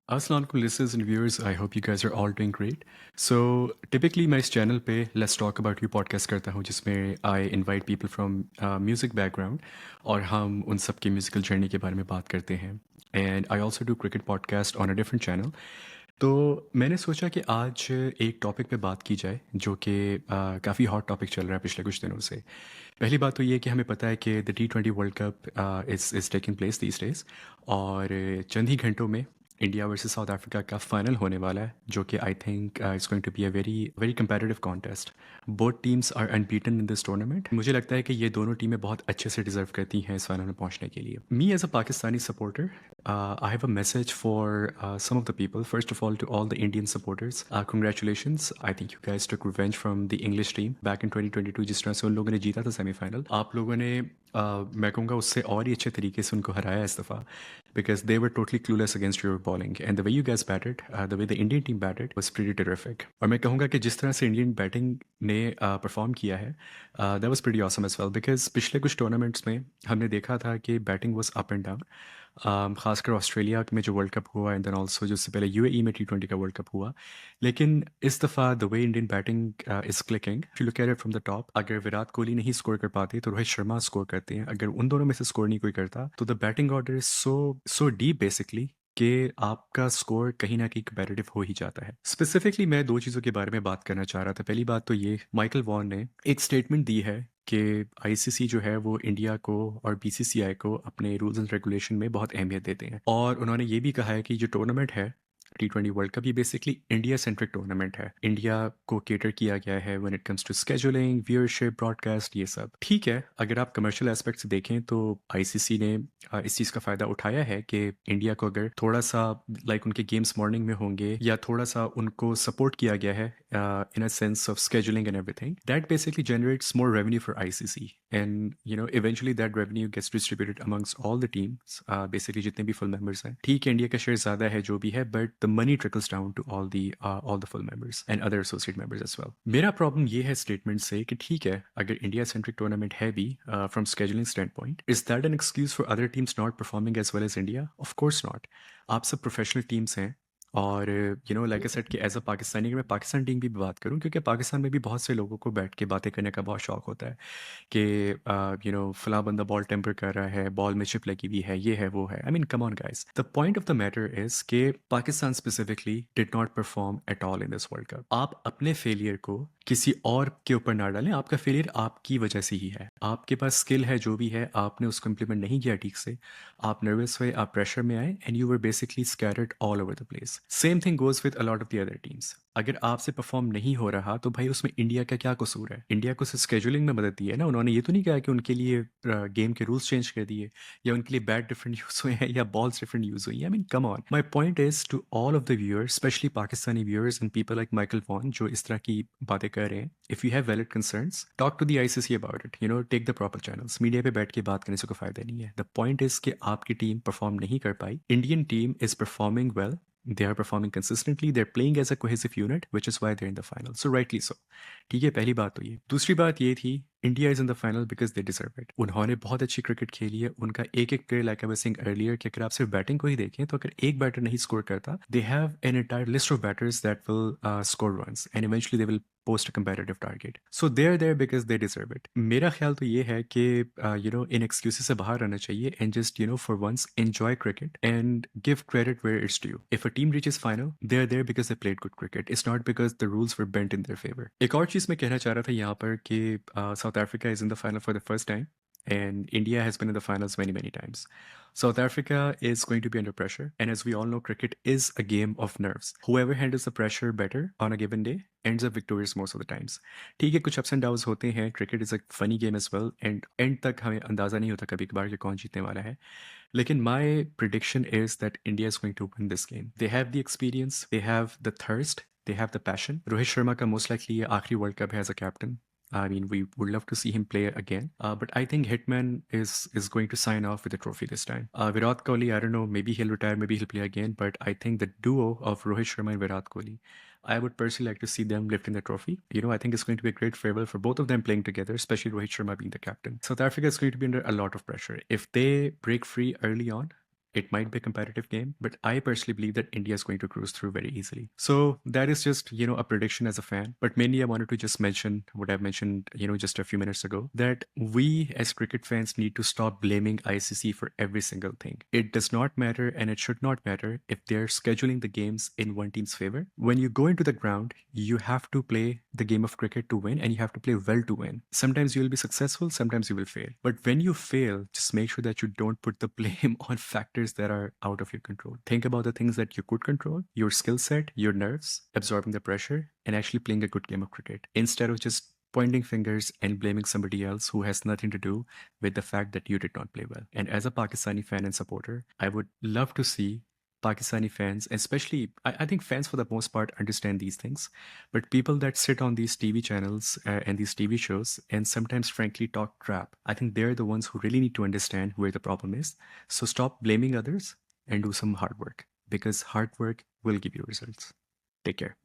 Assalamu alaikum listeners and viewers. I hope you guys are all doing great. So typically मैं इस channel पे Let's Talk About You podcast करता हूँ जिसमें I invite people from music background और हम उन सब की musical journey के बारे में बात करते हैं. And I also do cricket podcast on a different channel. तो मैंने सोचा कि आज एक टॉपिक पे बात की जाए जो कि काफ़ी हॉट टॉपिक चल रहा है पिछले कुछ दिनों से. पहली बात तो ये कि हमें पता है कि the T20 world cup is taking place these days और चंद ही घंटों में इंडिया वर्सेस साउथ अफ्रीका का फाइनल होने वाला है जो कि I think it's going to be a very very competitive contest. Both teams are unbeaten in this tournament. मुझे लगता है कि ये दोनों टीमें बहुत अच्छे से डिजर्व करती हैं इस फाइनल में पहुंचने के लिए. Me as a Pakistani supporter I have a message for some of the people. First of all, to all the Indian supporters, congratulations. I think you guys took revenge from the English team back in 2022 जिस तरह से उन लोगों ने जीता था semifinal. आप लोगों ने मैं कहूँगा उससे और ही अच्छे तरीके से उनको हराया इस दफ़ा because they were totally clueless against your bowling and the way you guys batted, the way the Indian team batted was pretty terrific. और मैं कहूँगा कि जिस तरह से इंडियन बैटिंग ने परफॉर्म किया है that was pretty awesome as well because पिछले कुछ टूर्नामेंट्स में हमने देखा था कि batting was up and down. खासकर ऑस्ट्रेलिया में जो वर्ल्ड कप हुआ एंड देन ऑल्सो जो उससे पहले यूएई में T20 का वर्ल्ड कप हुआ. लेकिन इस दफ़ा the way Indian batting is clicking. If you look at it from the top, अगर विराट कोहली नहीं स्कोर कर पाते तो रोहित शर्मा स्कोर करते हैं. अगर उन दोनों में से स्कोर नहीं कोई करता तो the batting order is so deep basically कि आपका स्कोर कहीं ना कहीं कंपेरेटिव हो ही जाता है. स्पेसिफिकली मैं दो चीज़ों के बारे में बात करना चाह रहा था. पहली बात तो ये, माइकल वॉन ने एक स्टेटमेंट दी है कि आईसीसी जो है वो इंडिया को और बीसीसीआई को अपने रूल्स एंड रेगुलेशन में बहुत अहमियत देते हैं. और उन्होंने ये भी कहा है कि जो टूर्नामेंट है T20 वर्ल्ड कप, ये बेसिकली इंडिया सेंट्रिक टूर्नामेंट है. इंडिया को केटर किया गया है when it comes to scheduling, viewership, broadcast, ये सब ठीक है. अगर आप कमर्शियल एस्पेक्ट से देखें तो आईसीसी ने इस चीज़ का फ़ायदा उठाया है कि इंडिया को अगर थोड़ा सा उनके गेम्स मॉर्निंग में होंगे या थोड़ा सा उनको सपोर्ट किया गया है in a sense of scheduling and everything, that basically generates more revenue for ICC. And eventually that revenue gets distributed amongst all the teams, basically जितने भी full members हैं. ठीक है, इंडिया का शेयर ज़्यादा है जो भी है, but the money trickles down to all the full members and other associate members as well. मेरा प्रॉब्लम ये है स्टेटमेंट से कि ठीक है, अगर इंडिया सेंट्रिक टूर्नामेंट है भी from scheduling stand point, is that an excuse for other teams not performing as well as India? Of course not. आप सब प्रोफेशनल टीम्स हैं और लाइक आई सेड कि एज अ पाकिस्तानी, अगर मैं पाकिस्तान टीम की भी बात करूं, क्योंकि पाकिस्तान में भी बहुत से लोगों को बैठ के बातें करने का बहुत शौक होता है कि फला बंदा बॉल टेम्पर कर रहा है, बॉल में चिप लगी हुई है, ये है वो है. I mean come on guys, the point of the matter is कि Pakistan specifically did not perform at all in this world cup. आप अपने फेलियर को किसी और के ऊपर ना डालें. आपका फेलियर आपकी वजह से ही है. आपके पास स्किल है जो भी है, आपने उसको इम्प्लीमेंट नहीं किया ठीक से, आप नर्वस हुए, आप प्रेशर में आए and you were basically scattered all over the place. Same thing goes with a lot of the other teams. अगर आपसे परफॉर्म नहीं हो रहा तो भाई उसमें इंडिया का क्या कसूर है? इंडिया को सिर्फ स्केजुलिंग में मदद दी है ना. उन्होंने ये तो नहीं कहा कि उनके लिए गेम के रूल्स चेंज कर दिए या उनके लिए बैट डिफरेंट यूज हुए हैं या बॉल्स डिफरेंट यूज हुई हैं. I mean come on. My point is to all of the viewers, specially Pakistani viewers and people like Michael Vaughan जो इस तरह की बातें कर रहे हैं, if you have valid concerns, talk to the ICC about it. Take the proper channels. Media पे बैठ के बात करने से कोई फायदा नहीं है. द पॉइंट इज कि आपकी टीम परफॉर्म नहीं कर पाई. Indian team is performing well. They are performing consistently. They're playing as a cohesive unit, which is why they're in the final. So rightly so. ठीक है, पहली बात तो ये. दूसरी बात ये थी, India is in the final because they deserve it. उन्होंने बहुत अच्छी क्रिकेट खेली है. उनका एक एक player, like I was saying earlier, कि अगर आप सिर्फ बैटिंग को ही देखें तो अगर एक बैटर नहीं स्कोर करता, they have an entire list of batters that will score runs and eventually they will post a competitive target. So they are there because they deserve it. मेरा ख्याल तो ये है कि इन एक्सक्यूजेस से बाहर रहना चाहिए and just for once enjoy cricket and give credit where it's due. If a team reaches final, they are there because they played good cricket. It's not because the rules were bent in their favour. एक और चीज़ मैं कहना चाह रहा था यहाँ पर कि South Africa is in the final for the first time and India has been in the finals many times. South Africa is going to be under pressure, and as we all know, cricket is a game of nerves. Whoever handles the pressure better on a given day ends up victorious most of the times. ठीक है, कुछ ups and downs होते हैं. Cricket is a funny game as well, and end तक हमें अंदाज़ा नहीं होता कभी कभार कि कौन जीतने वाला है. लेकिन my prediction is that India is going to win this game. They have the experience, they have the thirst, they have the passion. Rohit Sharma का most likely ये आखिरी वर्ल्ड कप है as a captain. I mean, we would love to see him play again. But I think Hitman is going to sign off with the trophy this time. Virat Kohli, I don't know, maybe he'll retire, maybe he'll play again. But I think the duo of Rohit Sharma and Virat Kohli, I would personally like to see them lifting the trophy. I think it's going to be a great farewell for both of them playing together, especially Rohit Sharma being the captain. South Africa is going to be under a lot of pressure. If they break free early on, It might be a competitive game, but I personally believe that India is going to cruise through very easily. So that is just, a prediction as a fan. But mainly I wanted to just mention what I've mentioned, just a few minutes ago, that we as cricket fans need to stop blaming ICC for every single thing. It does not matter and it should not matter if they're scheduling the games in one team's favor. When you go into the ground, you have to play the game of cricket to win and you have to play well to win. Sometimes you will be successful, sometimes you will fail. But when you fail, just make sure that you don't put the blame on factors that are out of your control. Think about the things that you could control, your skill set, your nerves, absorbing the pressure, and actually playing a good game of cricket instead of just pointing fingers and blaming somebody else who has nothing to do with the fact that you did not play well. And as a Pakistani fan and supporter, I would love to see Pakistani fans, especially, I think fans for the most part understand these things, but people that sit on these TV channels and these TV shows and sometimes, frankly, talk crap, I think they're the ones who really need to understand where the problem is. So stop blaming others and do some hard work because hard work will give you results. Take care.